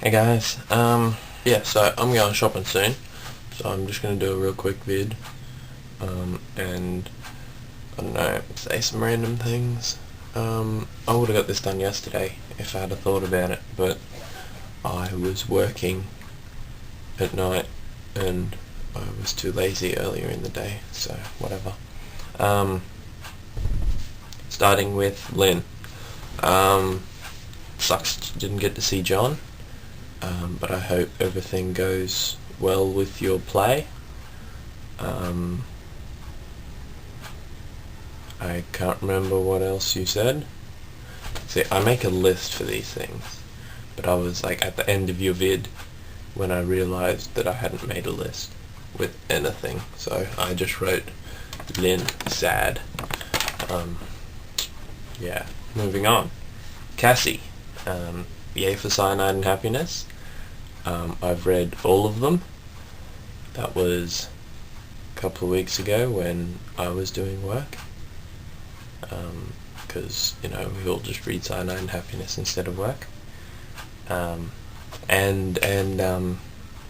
Hey guys, yeah, so I'm going shopping soon, so I'm just going to do a real quick vid, and, I don't know, say some random things. I would have got this done yesterday if I had thought about it, but I was working at night, and I was too lazy earlier in the day, so whatever. Starting with Lynn. Sucks didn't get to see John. But I hope everything goes well with your play. I can't remember what else you said. See, I make a list for these things, but I was like at the end of your vid when I realised that I hadn't made a list with anything, so I just wrote Lynn sad. Yeah, moving on. Cassie, yay for Cyanide and Happiness. I've read all of them. That was a couple of weeks ago when I was doing work. Because, we all just read Cyanide and Happiness instead of work. And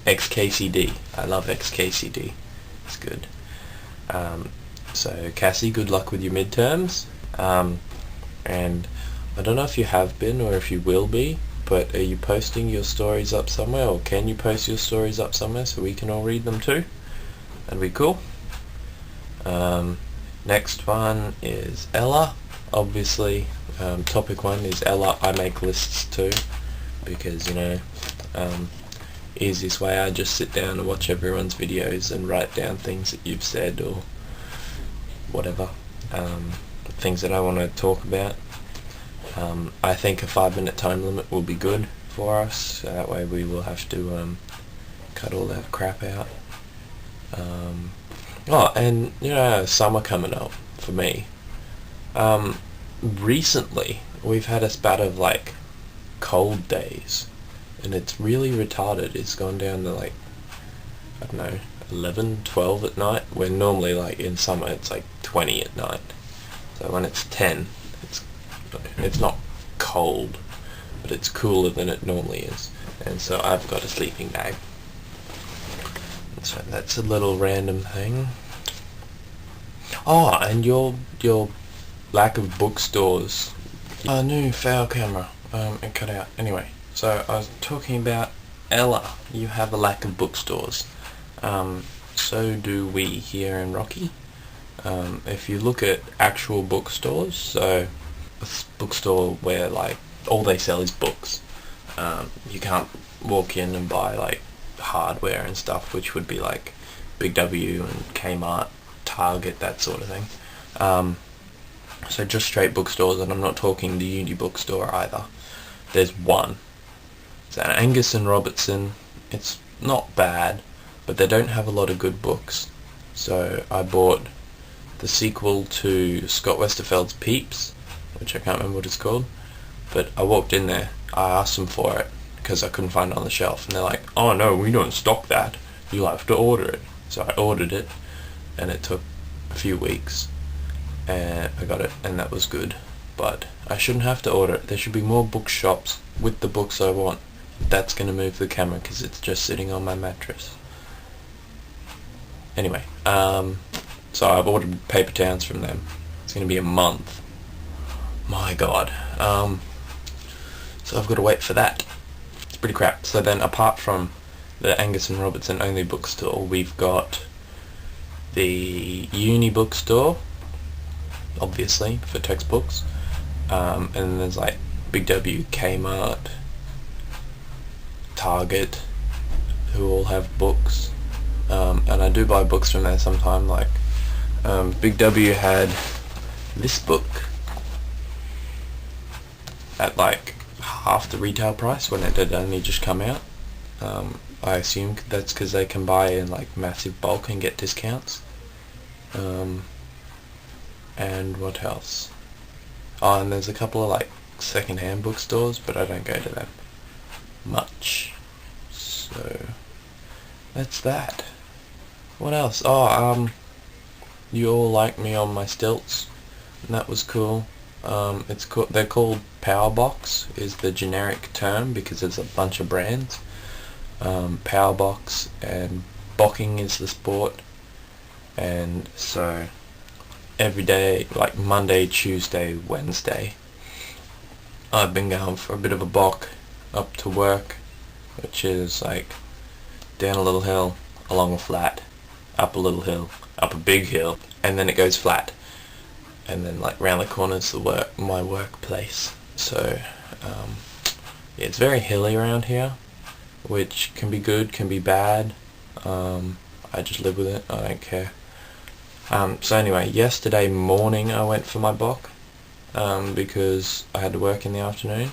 XKCD. I love XKCD. It's good. So Cassie, good luck with your midterms. And I don't know if you have been or if you will be, but are you posting your stories up somewhere, or can you post your stories up somewhere so we can all read them too? That'd be cool. Next one is Ella. Obviously, topic one is Ella. I make lists too, because, easiest way, I just sit down and watch everyone's videos and write down things that you've said or whatever, things that I want to talk about. I think a 5-minute time limit will be good for us, so that way we will have to cut all that crap out. And summer coming up for me. Recently we've had a spat of cold days, and it's really retarded. It's gone down to I don't know, 11, 12 at night, when normally in summer it's 20 at night. So when it's 10, it's not cold, but it's cooler than it normally is, and so I've got a sleeping bag. So that's a little random thing. Oh, and your lack of bookstores. Oh, new fail camera. It cut out. Anyway, so I was talking about Ella. You have a lack of bookstores. So do we here in Rocky. If you look at actual bookstores, so a bookstore where all they sell is books. You can't walk in and buy hardware and stuff, which would be Big W and Kmart, Target, that sort of thing. So just straight bookstores, and I'm not talking the uni bookstore either. There's one. It's an Angus and Robertson. It's not bad, but they don't have a lot of good books. So I bought the sequel to Scott Westerfeld's Peeps, which I can't remember what it's called, but I walked in there, I asked them for it, because I couldn't find it on the shelf, and they're like, oh no, we don't stock that, you'll have to order it. So I ordered it, and it took a few weeks, and I got it, and that was good. But I shouldn't have to order it. There should be more bookshops with the books I want. That's going to move the camera, because it's just sitting on my mattress. Anyway, so I've ordered Paper Towns from them. It's going to be a month. My god. So I've got to wait for that. It's pretty crap. So then, apart from the Angus and Robertson only bookstore, we've got the uni bookstore, obviously, for textbooks. And then there's Big W, Kmart, Target, who all have books. And I do buy books from there sometime. Big W had this book at half the retail price when it had only just come out. I assume that's because they can buy in massive bulk and get discounts. And what else? Oh, and there's a couple of second-hand bookstores, but I don't go to them much. So that's that. What else? Oh, you all like me on my stilts, and that was cool. They're called Power Box is the generic term because there's a bunch of brands. Power Box and Bocking is the sport, and so every day, like Monday, Tuesday, Wednesday, I've been going for a bit of a bock up to work, which is like down a little hill, along a flat, up a little hill, up a big hill, and then it goes flat, and then like round the corner's my workplace. So yeah, it's very hilly around here, which can be good, can be bad. I just live with it, I don't care. So anyway, yesterday morning I went for my bock because I had to work in the afternoon,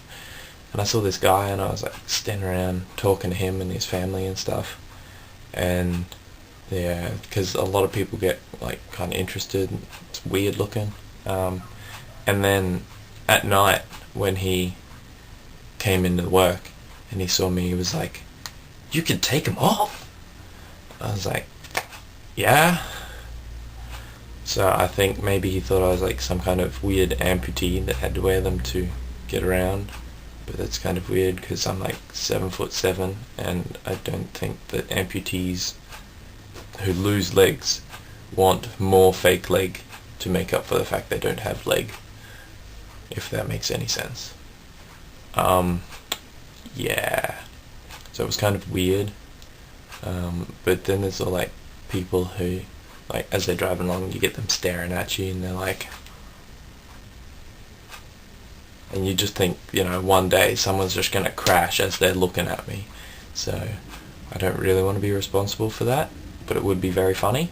and I saw this guy and I was like standing around talking to him and his family and stuff, and yeah, because a lot of people get like kind of interested. It's weird looking, and then at night when he came into work and he saw me, he was like, "You can take them off?" I was like, "Yeah." So I think maybe he thought I was like some kind of weird amputee that had to wear them to get around, but that's kind of weird because I'm like 7'7", and I don't think that amputees who lose legs want more fake leg to make up for the fact they don't have leg, if that makes any sense. Yeah, so it was kind of weird, but then there's all like people who, like, as they're driving along, you get them staring at you and they're like, and you just think, you know, one day someone's just gonna crash as they're looking at me. So I don't really want to be responsible for that, but it would be very funny.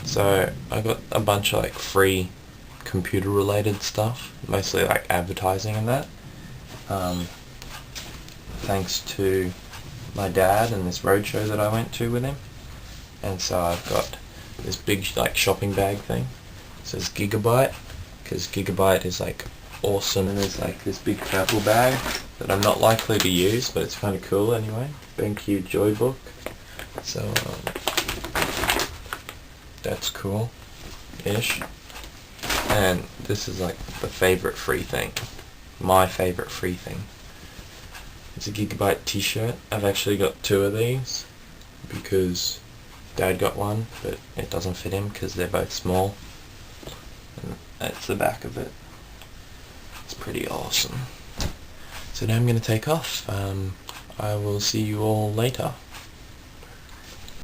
So I got a bunch of like free computer related stuff, mostly like advertising and that, thanks to my dad and this roadshow that I went to with him. And so I've got this big like shopping bag thing. It says Gigabyte, because Gigabyte is like awesome, and there's like this big purple bag that I'm not likely to use, but it's kind of cool anyway. BenQ Joybook. So that's cool-ish. And this is like the favorite free thing. My favorite free thing. It's a Gigabyte t-shirt. I've actually got 2 of these because Dad got one, but it doesn't fit him because they're both small. And that's the back of it. It's pretty awesome. So now I'm going to take off. I will see you all later.